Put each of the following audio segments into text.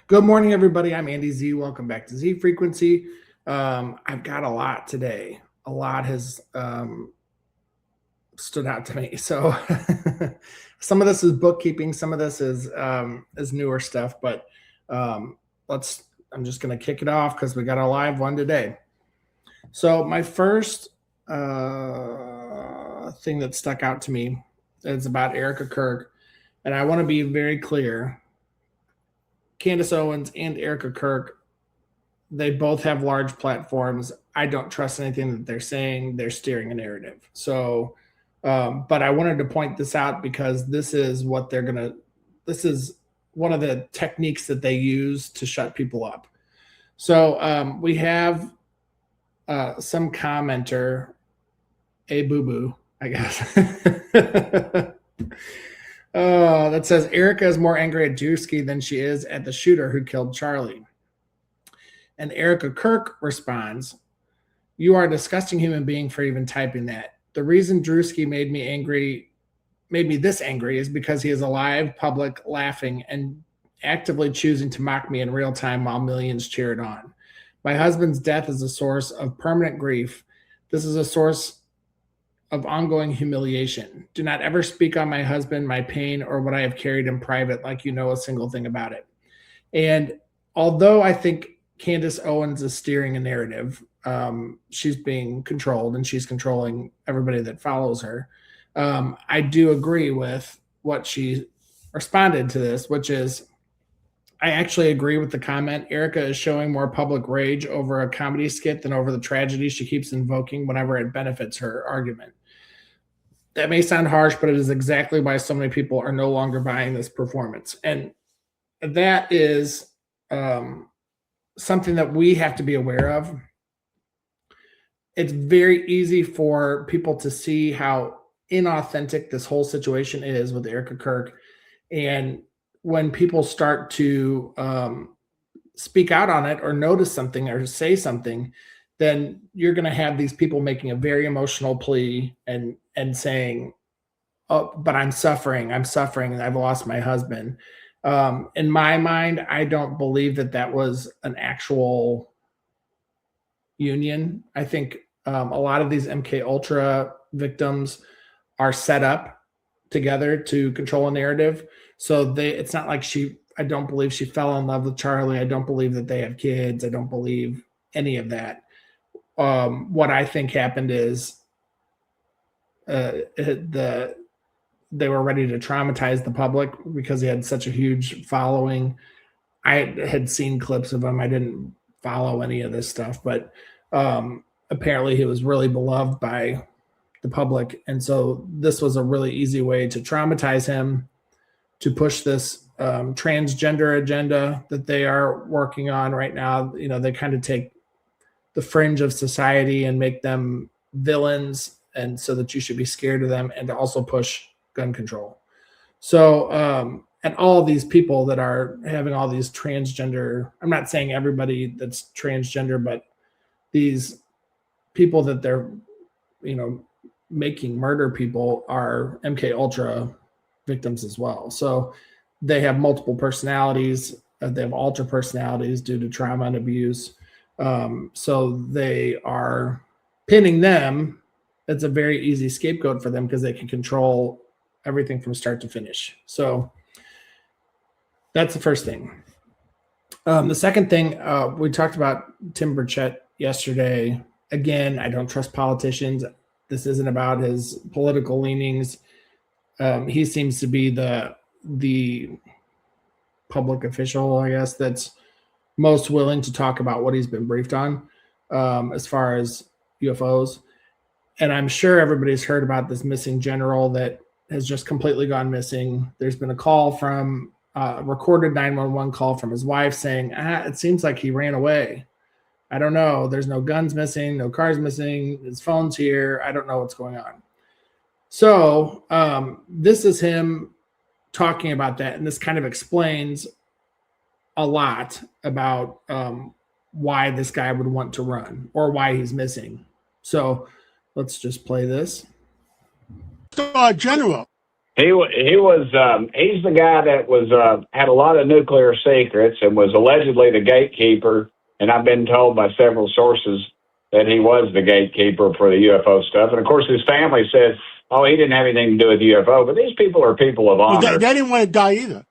Good morning, everybody. I'm Andy Z. Welcome back to Z Frequency. I've got a lot today. A lot has stood out to me. So some of this is bookkeeping, some of this is newer stuff. But I'm just going to kick it off because we got a live one today. So my first thing that stuck out to me is about Erika Kirk, and I want to be very clear. Candace Owens and Erika Kirk, they both have large platforms. I don't trust anything that they're saying. They're steering a narrative. So, but I wanted to point this out because this is one of the techniques that they use to shut people up. So we have some commenter, a boo-boo, I guess. That says Erika is more angry at Drewski than she is at the shooter who killed Charlie. And Erika Kirk responds, "You are a disgusting human being for even typing that. The reason Drewski made me this angry is because he is alive, public, laughing, and actively choosing to mock me in real time while millions cheer it on. My husband's death is a source of permanent grief. This is a source of ongoing humiliation. Do not ever speak on my husband, my pain, or what I have carried in private like you know a single thing about it." And although I think Candace Owens is steering a narrative, she's being controlled and she's controlling everybody that follows her. I do agree with what she responded to this, which is, I actually agree with the comment. Erika is showing more public rage over a comedy skit than over the tragedy she keeps invoking whenever it benefits her argument. That may sound harsh, but it is exactly why so many people are no longer buying this performance. And that is something that we have to be aware of. It's very easy for people to see how inauthentic this whole situation is with Erika Kirk. And when people start to speak out on it or notice something or say something, then you're going to have these people making a very emotional plea and saying, "Oh, but I'm suffering, and I've lost my husband." In my mind, I don't believe that was an actual union. I think a lot of these MK Ultra victims are set up together to control a narrative. So it's not like I don't believe she fell in love with Charlie. I don't believe that they have kids. I don't believe any of that. What I think happened is they were ready to traumatize the public because he had such a huge following. I had seen clips of him. I didn't follow any of this stuff, but apparently he was really beloved by the public. And so this was a really easy way to traumatize him, to push this transgender agenda that they are working on right now. You know, they kind of take the fringe of society and make them villains, and so that you should be scared of them, and to also push gun control. So, and all these people that are having all these transgender, I'm not saying everybody that's transgender, but these people that they're, making murder people are MK Ultra victims as well. So they have multiple personalities. They have alter personalities due to trauma and abuse. So they are pinning them. It's a very easy scapegoat for them because they can control everything from start to finish. So that's the first thing. The second thing, we talked about Tim Burchett yesterday. Again, I don't trust politicians. This isn't about his political leanings. He seems to be the public official, I guess, that's most willing to talk about what he's been briefed on as far as UFOs. And I'm sure everybody's heard about this missing general that has just completely gone missing. There's been a call from a recorded 911 call from his wife saying, it seems like he ran away. I don't know. There's no guns missing, no cars missing. His phone's here. I don't know what's going on. So this is him talking about that. And this kind of explains a lot about why this guy would want to run or why he's missing. So let's just play this. General, He's the guy that was had a lot of nuclear secrets and was allegedly the gatekeeper. And I've been told by several sources that he was the gatekeeper for the UFO stuff. And of course, his family says, "Oh, he didn't have anything to do with UFO." But these people are people of honor. Well, they didn't want to die either.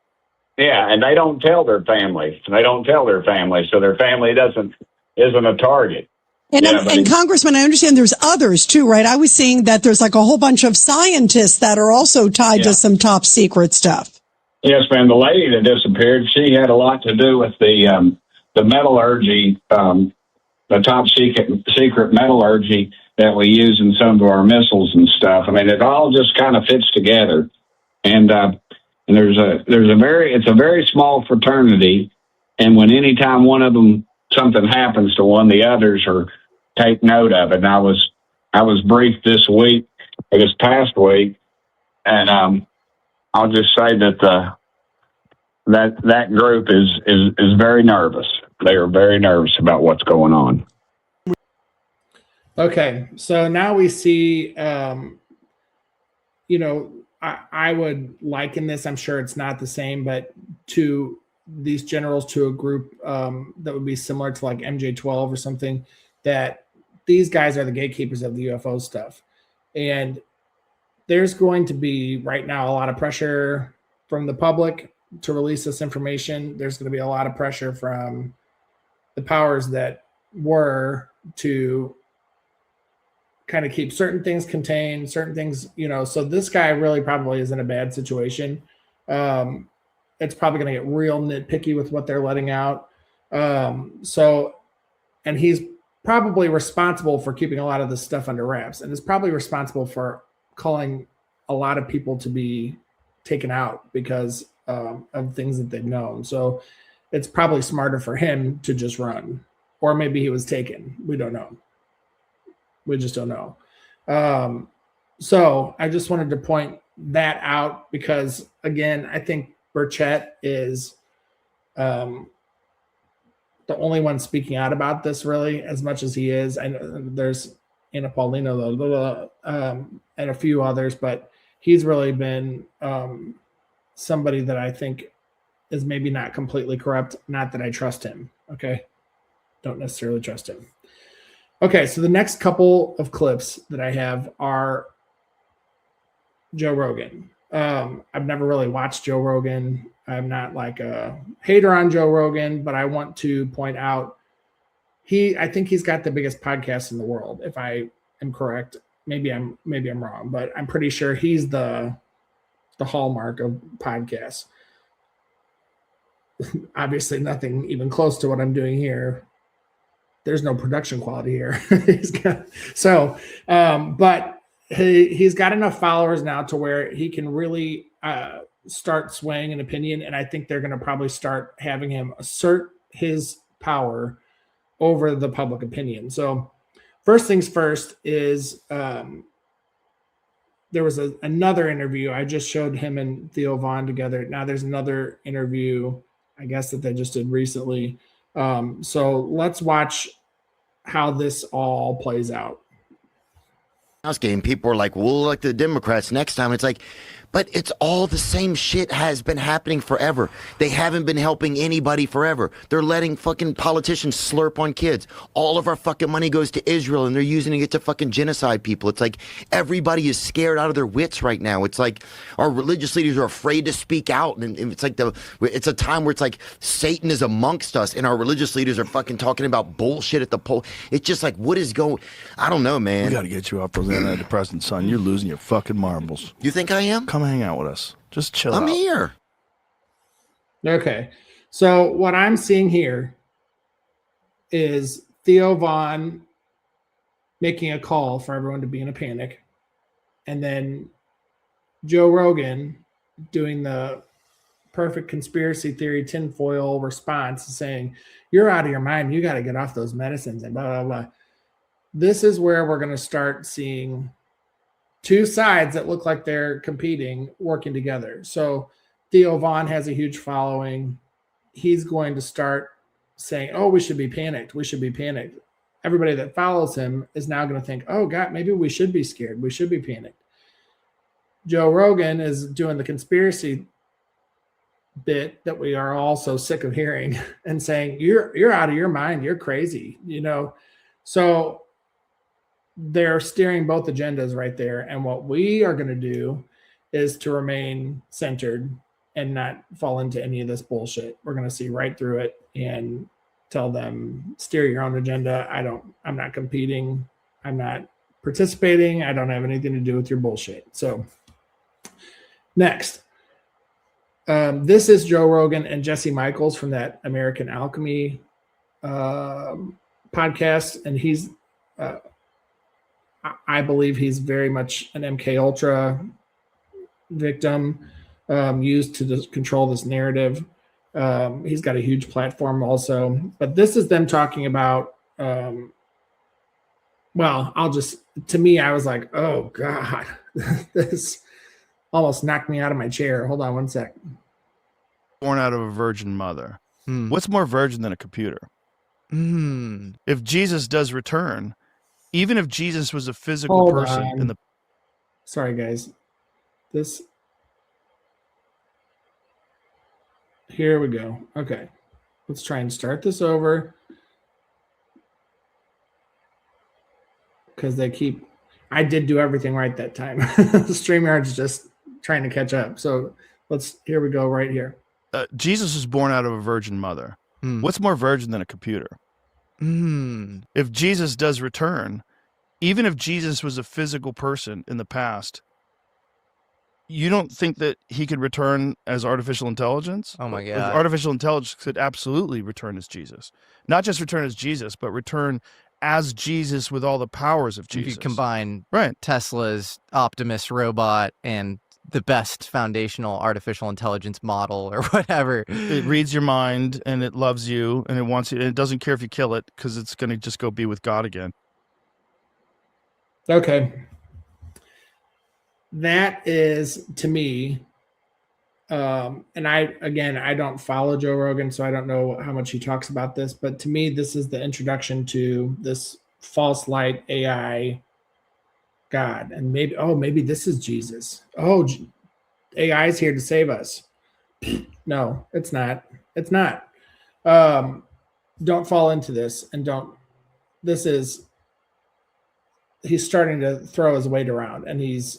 Yeah, and they don't tell their family. So their family isn't a target. And Congressman, I understand there's others too, right? I was seeing that there's like a whole bunch of scientists that are also tied to some top secret stuff. Yes, ma'am. The lady that disappeared, she had a lot to do with the metallurgy, the top secret metallurgy that we use in some of our missiles and stuff. I mean, it all just kind of fits together. And it's a very small fraternity. And when anytime one of them, something happens to one, the others take note of it. And I was briefed this past week, and I'll just say that that group is very nervous. They are very nervous about what's going on. Okay, so now we see, I would liken this. I'm sure it's not the same, but to these generals to a group that would be similar to like MJ-12 or something, that these guys are the gatekeepers of the UFO stuff. And there's going to be right now a lot of pressure from the public to release this information. There's going to be a lot of pressure from the powers that were to kind of keep certain things contained, certain things, so this guy really probably is in a bad situation. It's probably going to get real nitpicky with what they're letting out. And he's probably responsible for keeping a lot of this stuff under wraps, and is probably responsible for calling a lot of people to be taken out because of things that they've known. So it's probably smarter for him to just run, or maybe he was taken. We don't know. We just don't know. So I just wanted to point that out because, again, I think Burchett is the only one speaking out about this really as much as he is. I know there's Anna Paulino and a few others, but he's really been somebody that I think is maybe not completely corrupt. Not that I trust him. Okay. Don't necessarily trust him. Okay. So the next couple of clips that I have are Joe Rogan. I've never really watched Joe Rogan. I'm not like a hater on Joe Rogan, but I want to point out I think he's got the biggest podcast in the world. If I am correct, maybe I'm wrong, but I'm pretty sure he's the hallmark of podcasts. Obviously nothing even close to what I'm doing here. There's no production quality here. But he's got enough followers now to where he can really start swaying an opinion. And I think they're going to probably start having him assert his power over the public opinion. So first things first is there was another interview. I just showed him and Theo Von together. Now there's another interview, I guess, that they just did recently. So let's watch how this all plays out. Game, people are like, we'll elect the Democrats next time. It's like, but it's all the same shit has been happening forever. They haven't been helping anybody forever. They're letting fucking politicians slurp on kids. All of our fucking money goes to Israel and they're using it to fucking genocide people. It's like everybody is scared out of their wits right now. It's like our religious leaders are afraid to speak out. And it's like it's a time where it's like Satan is amongst us and our religious leaders are fucking talking about bullshit at the poll. It's just like, what is going, I don't know, man. We got to get you off those antidepressants, son. You're losing your fucking marbles. You think I am? Come hang out with us. Just chill out. I'm here. Okay. So what I'm seeing here is Theo Von making a call for everyone to be in a panic. And then Joe Rogan doing the perfect conspiracy theory tinfoil response saying, you're out of your mind. You got to get off those medicines and blah, blah, blah. This is where we're going to start seeing two sides that look like they're competing, working together. So Theo Von has a huge following. He's going to start saying, oh, we should be panicked. We should be panicked. Everybody that follows him is now going to think, oh, God, maybe we should be scared. We should be panicked. Joe Rogan is doing the conspiracy bit that we are all so sick of hearing and saying, you're out of your mind, you're crazy, So they're steering both agendas right there. And what we are going to do is to remain centered and not fall into any of this bullshit. We're going to see right through it and tell them, steer your own agenda. I'm not competing. I'm not participating. I don't have anything to do with your bullshit. So next, this is Joe Rogan and Jesse Michels from that American Alchemy podcast. And he's, I believe he's very much an MK Ultra victim, used to control this narrative. He's got a huge platform also, but this is them talking about, to me, I was like, oh God, this almost knocked me out of my chair. Hold on one sec. Born out of a virgin mother. What's more virgin than a computer? If Jesus does return, even if Jesus was a physical person Sorry, guys. Here we go. Okay. Let's try and start this over. Because I did do everything right that time. StreamYard's just trying to catch up. So here we go right here. Jesus was born out of a virgin mother. What's more virgin than a computer? If Jesus does return, even if Jesus was a physical person in the past, you don't think that he could return as artificial intelligence? Oh my God. Artificial intelligence could absolutely return as Jesus. Not just return as Jesus, but return as Jesus with all the powers of Jesus. You could combine right. Tesla's Optimus robot and the best foundational artificial intelligence model or whatever. It reads your mind and it loves you and it wants you, and it doesn't care if you kill it because it's going to just go be with God again. Okay. That is, to me, and I don't follow Joe Rogan, so I don't know how much he talks about this, but to me, this is the introduction to this false light AI God. And maybe this is Jesus. Oh, AI is here to save us. No, it's not. It's not. Don't fall into this and he's starting to throw his weight around, and his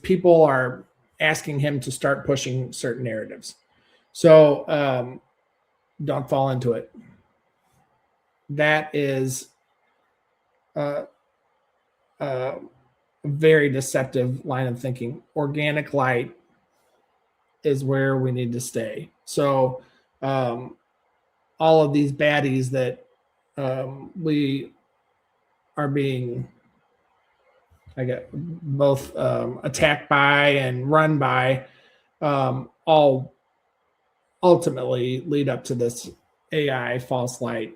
people are asking him to start pushing certain narratives. So don't fall into it. That is a very deceptive line of thinking. Organic light is where we need to stay. So all of these baddies that we are being both attacked by and run by, all ultimately lead up to this AI false light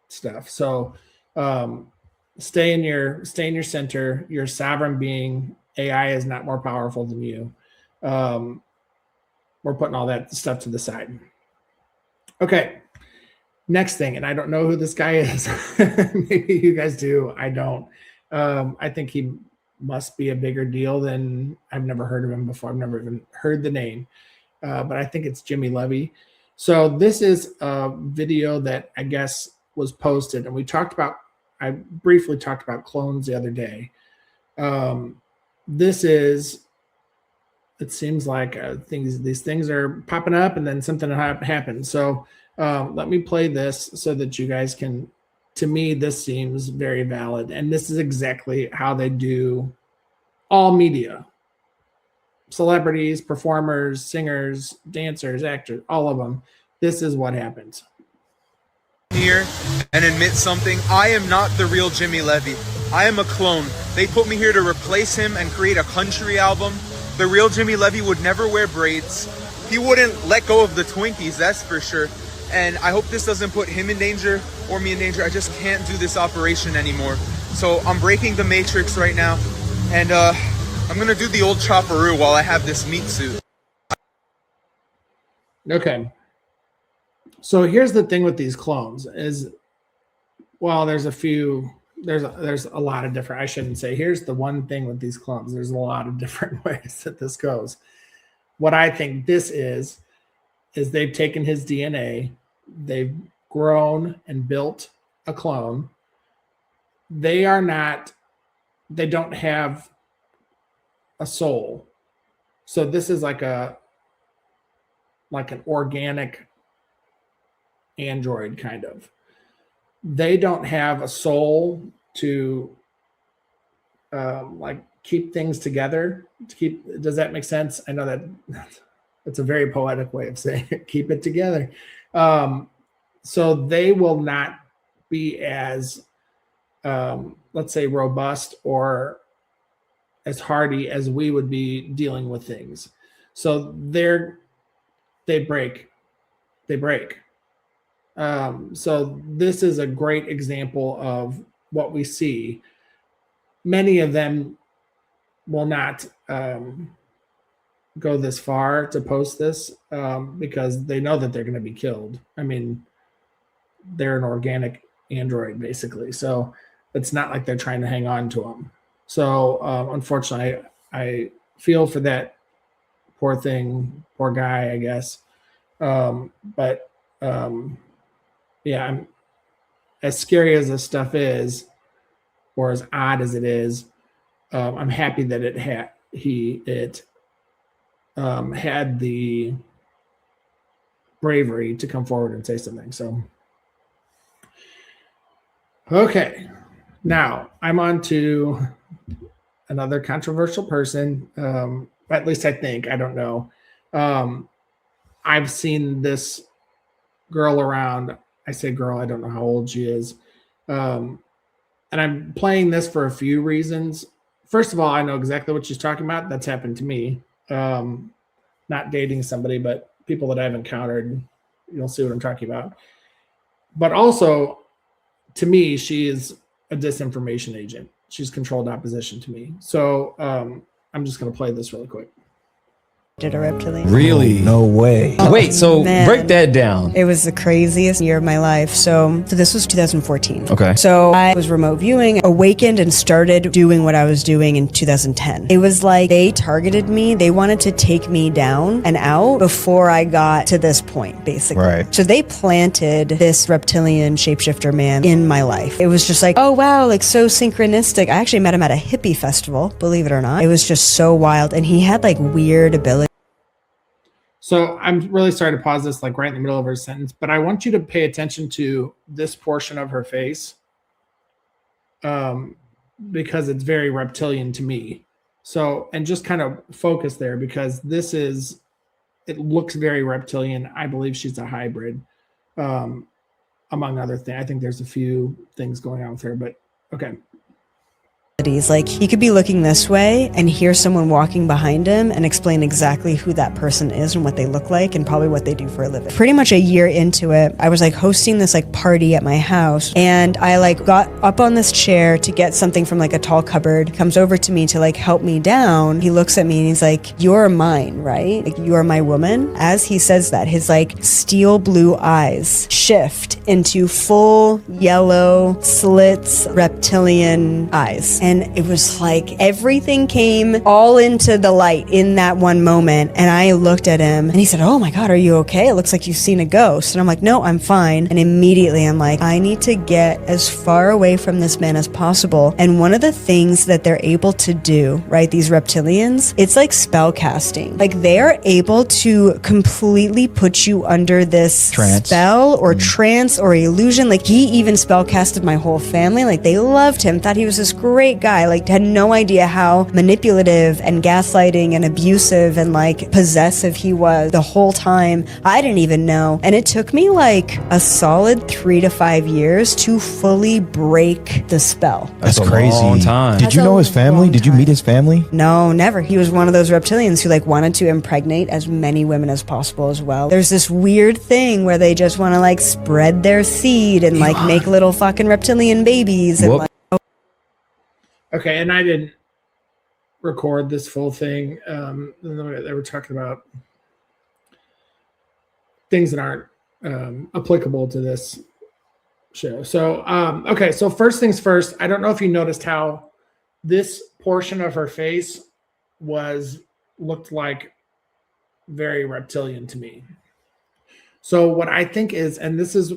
stuff. So stay in your center. You're a sovereign being. AI is not more powerful than you. We're putting all that stuff to the side. Okay. Next thing, and I don't know who this guy is. Maybe you guys do. I don't. I think he must be a bigger deal than I've never heard of him before. I've never even heard the name, but I think it's Jimmy Levy. So this is a video that I guess was posted, and I briefly talked about clones the other day. It seems like these things are popping up and then something happens. So let me play this so that you guys can. To me, this seems very valid. And this is exactly how they do all media. Celebrities, performers, singers, dancers, actors, all of them. This is what happens. Here and admit something. I am not the real Jimmy Levy. I am a clone. They put me here to replace him and create a country album. The real Jimmy Levy would never wear braids. He wouldn't let go of the Twinkies, that's for sure. And I hope this doesn't put him in danger or me in danger. I just can't do this operation anymore. So I'm breaking the matrix right now. And I'm going to do the old chopperoo while I have this meat suit. Okay. So here's the thing with these clones is, well, there's a few there's a lot of different, I shouldn't say here's the one thing with these clones. There's a lot of different ways that this goes. What I think this is they've taken his DNA, they've grown and built a clone. They don't have a soul. So this is like an organic android kind of. They don't have a soul to like keep things together. Does that make sense? I know that it's a very poetic way of saying it. Keep it together. So they will not be as let's say robust or as hardy as we would be dealing with things. So they break. So this is a great example of what we see. Many of them will not go this far to post this because they know that they're going to be killed. I mean, they're an organic android basically. So it's not like they're trying to hang on to them. So unfortunately, I feel for that poor guy, I guess. But yeah, as scary as this stuff is, or as odd as it is, I'm happy that it had the bravery to come forward and say something. So, okay, now I'm on to another controversial person. At least I think. I don't know. I've seen this girl around. I say girl, I don't know how old she is. And I'm playing this for a few reasons. First of all, I know exactly what she's talking about. That's happened to me. Not dating somebody, but people that I've encountered. You'll see what I'm talking about. But also, to me, she is a disinformation agent. She's controlled opposition to me. So I'm just going to play this really quick. A reptilian. Really? No way. Wait, so man. Break that down. It was the craziest year of my life. So this was 2014. Okay. So I was remote viewing, awakened, and started doing what I was doing in 2010. It was like they targeted me. They wanted to take me down and out before I got to this point, basically. Right. So they planted this reptilian shapeshifter man in my life. It was just like, oh wow, like so synchronistic. I actually met him at a hippie festival, believe it or not. It was just so wild. And he had like weird abilities. So I'm really sorry to pause this like right in the middle of her sentence, but I want you to pay attention to this portion of her face because it's very reptilian to me. So, and just kind of focus there because it looks very reptilian. I believe she's a hybrid, among other things. I think there's a few things going on with her, but okay. Like he could be looking this way and hear someone walking behind him and explain exactly who that person is and what they look like and probably what they do for a living. Pretty much a year into it, I was like hosting this like party at my house and I like got up on this chair to get something from like a tall cupboard, comes over to me to like help me down. He looks at me and he's like, "You're mine, right? Like you're my woman." As he says that, his like steel blue eyes shift into full yellow slits reptilian eyes. And it was like everything came all into the light in that one moment. And I looked at him and he said, "Oh my God, are you okay? It looks like you've seen a ghost." And I'm like, "No, I'm fine." And immediately I'm like, I need to get as far away from this man as possible. And one of the things that they're able to do, right, these reptilians, it's like spell casting. Like they are able to completely put you under this spell or trance or illusion. Like he even spell casted my whole family. Like they loved him, thought he was this great guy, like had no idea how manipulative and gaslighting and abusive and like possessive he was the whole time. I didn't even know. And it took me like a solid 3 to 5 years to fully break the spell. That's crazy. Long time. Did you know his family? Did you meet his family? No, never. He was one of those reptilians who like wanted to impregnate as many women as possible as well. There's this weird thing where they just want to like spread their seed and like make little fucking reptilian babies and like, okay, and I didn't record this full thing. They were talking about things that aren't applicable to this show. So, okay. So first things first, I don't know if you noticed how this portion of her face looked like very reptilian to me. So what I think is, and this is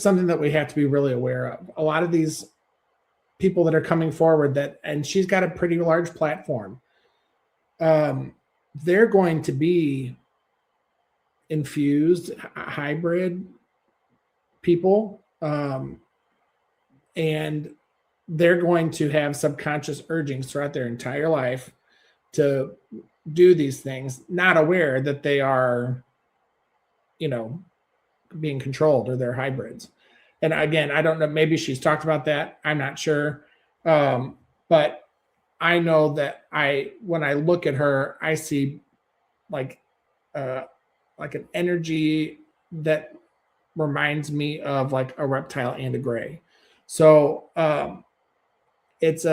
something that we have to be really aware of. A lot of these people that are coming forward and she's got a pretty large platform. They're going to be infused hybrid people. And they're going to have subconscious urgings throughout their entire life to do these things, not aware that they are, being controlled or they're hybrids. And again, I don't know, maybe she's talked about that. I'm not sure. But I know that when I look at her, I see like an energy that reminds me of like a reptile and a gray. So it's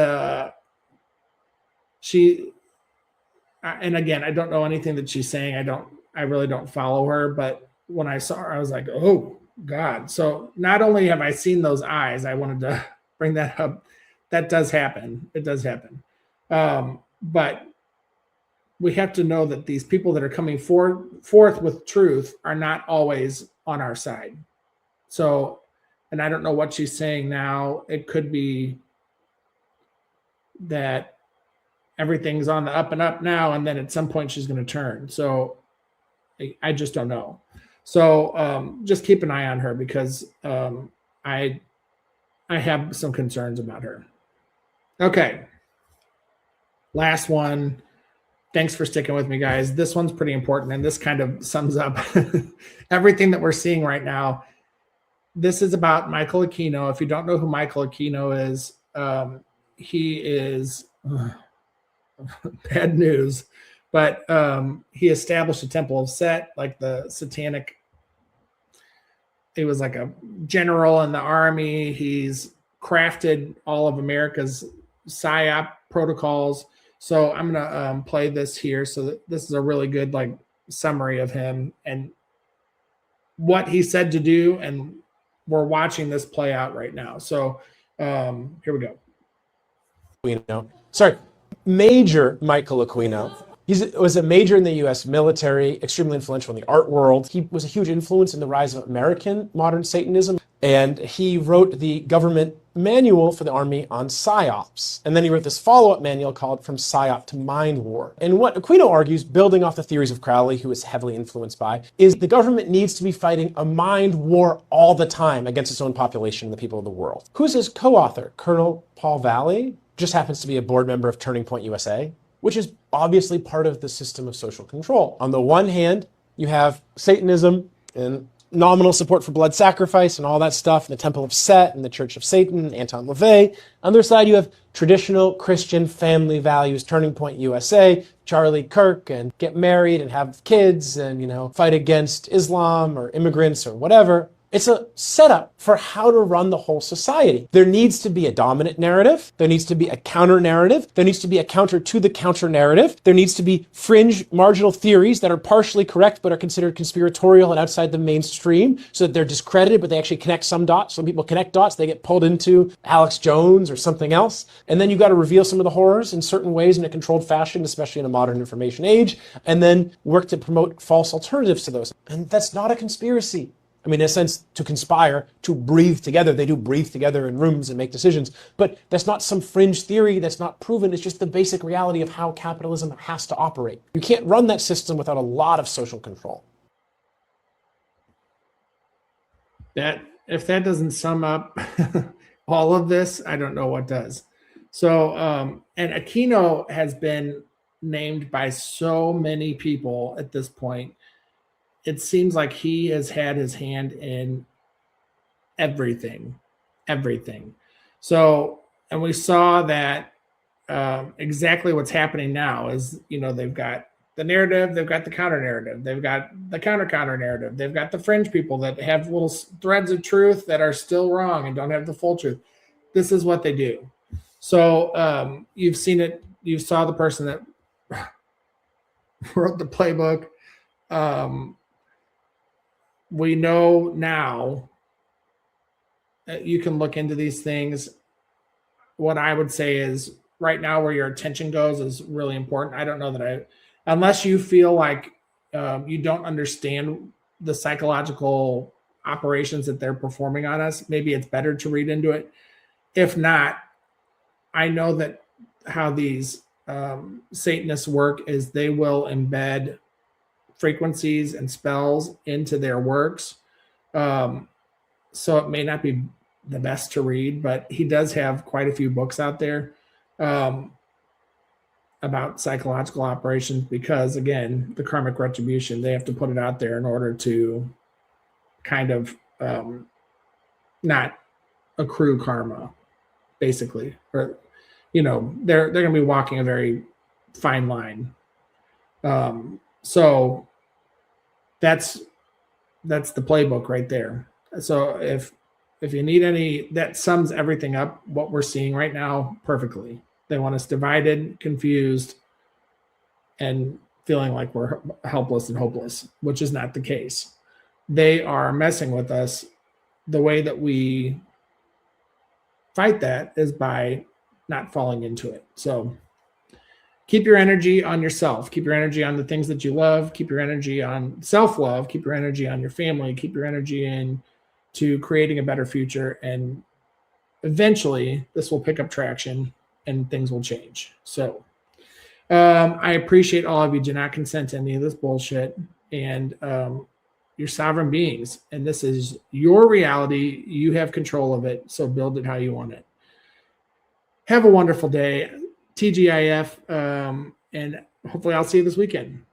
and again, I don't know anything that she's saying. I really don't follow her, but when I saw her, I was like, oh God. So not only have I seen those eyes, I wanted to bring that up. That does happen. It does happen. But we have to know that these people that are coming forth with truth are not always on our side. So, and I don't know what she's saying now. It could be that everything's on the up and up now, and then at some point she's going to turn. So I just don't know. So just keep an eye on her because I have some concerns about her. Okay. Last one. Thanks for sticking with me, guys. This one's pretty important, and this kind of sums up everything that we're seeing right now. This is about Michael Aquino. If you don't know who Michael Aquino is, he is bad news, but he established a temple of Set, like the satanic. He was like a general in the army. He's crafted all of America's PSYOP protocols. So I'm going to play this here. So this is a really good like summary of him and what he said to do. And we're watching this play out right now. So here we go. Major Michael Aquino. He was a major in the U.S. military, extremely influential in the art world. He was a huge influence in the rise of American modern Satanism, and he wrote the government manual for the army on PSYOPs. And then he wrote this follow-up manual called From PSYOP to Mind War. And what Aquino argues, building off the theories of Crowley, who is heavily influenced by, is the government needs to be fighting a mind war all the time against its own population and the people of the world. Who's his co-author? Colonel Paul Valley, just happens to be a board member of Turning Point USA, which is obviously part of the system of social control. On the one hand, you have Satanism and nominal support for blood sacrifice and all that stuff, and the Temple of Set and the Church of Satan and Anton LaVey. On the other side, you have traditional Christian family values, Turning Point USA, Charlie Kirk, and get married and have kids and, fight against Islam or immigrants or whatever. It's a setup for how to run the whole society. There needs to be a dominant narrative. There needs to be a counter narrative. There needs to be a counter to the counter narrative. There needs to be fringe marginal theories that are partially correct but are considered conspiratorial and outside the mainstream so that they're discredited but they actually connect some dots. Some people connect dots. They get pulled into Alex Jones or something else. And then you've got to reveal some of the horrors in certain ways in a controlled fashion, especially in a modern information age, and then work to promote false alternatives to those. And that's not a conspiracy. I mean, in a sense, to conspire, to breathe together. They do breathe together in rooms and make decisions. But that's not some fringe theory that's not proven. It's just the basic reality of how capitalism has to operate. You can't run that system without a lot of social control. If that doesn't sum up all of this, I don't know what does. So, and Aquino has been named by so many people at this point. It seems like he has had his hand in everything. So, and we saw that exactly what's happening now is, they've got the narrative, they've got the counter narrative, they've got the counter narrative, they've got the fringe people that have little threads of truth that are still wrong and don't have the full truth. This is what they do. So you've seen it. You saw the person that wrote the playbook. We know now you can look into these things. What I would say is right now where your attention goes is really important. I don't know that unless you feel like you don't understand the psychological operations that they're performing on us, maybe it's better to read into it. If not, I know that how these Satanists work is they will embed frequencies and spells into their works. So it may not be the best to read, but he does have quite a few books out there about psychological operations because, again, the karmic retribution, they have to put it out there in order to kind of not accrue karma, basically. Or, you know, they're going to be walking a very fine line. So that's the playbook right there. So if you need any, that sums everything up, what we're seeing right now perfectly. They want us divided, confused, and feeling like we're helpless and hopeless, which is not the case. They are messing with us. The way that we fight that is by not falling into it. So keep your energy on yourself. Keep your energy on the things that you love. Keep your energy on self-love. Keep your energy on your family. Keep your energy in to creating a better future. And eventually this will pick up traction and things will change. So I appreciate all of you. Do not consent to any of this bullshit. And you're sovereign beings. And this is your reality. You have control of it. So build it how you want it. Have a wonderful day. TGIF. And hopefully I'll see you this weekend.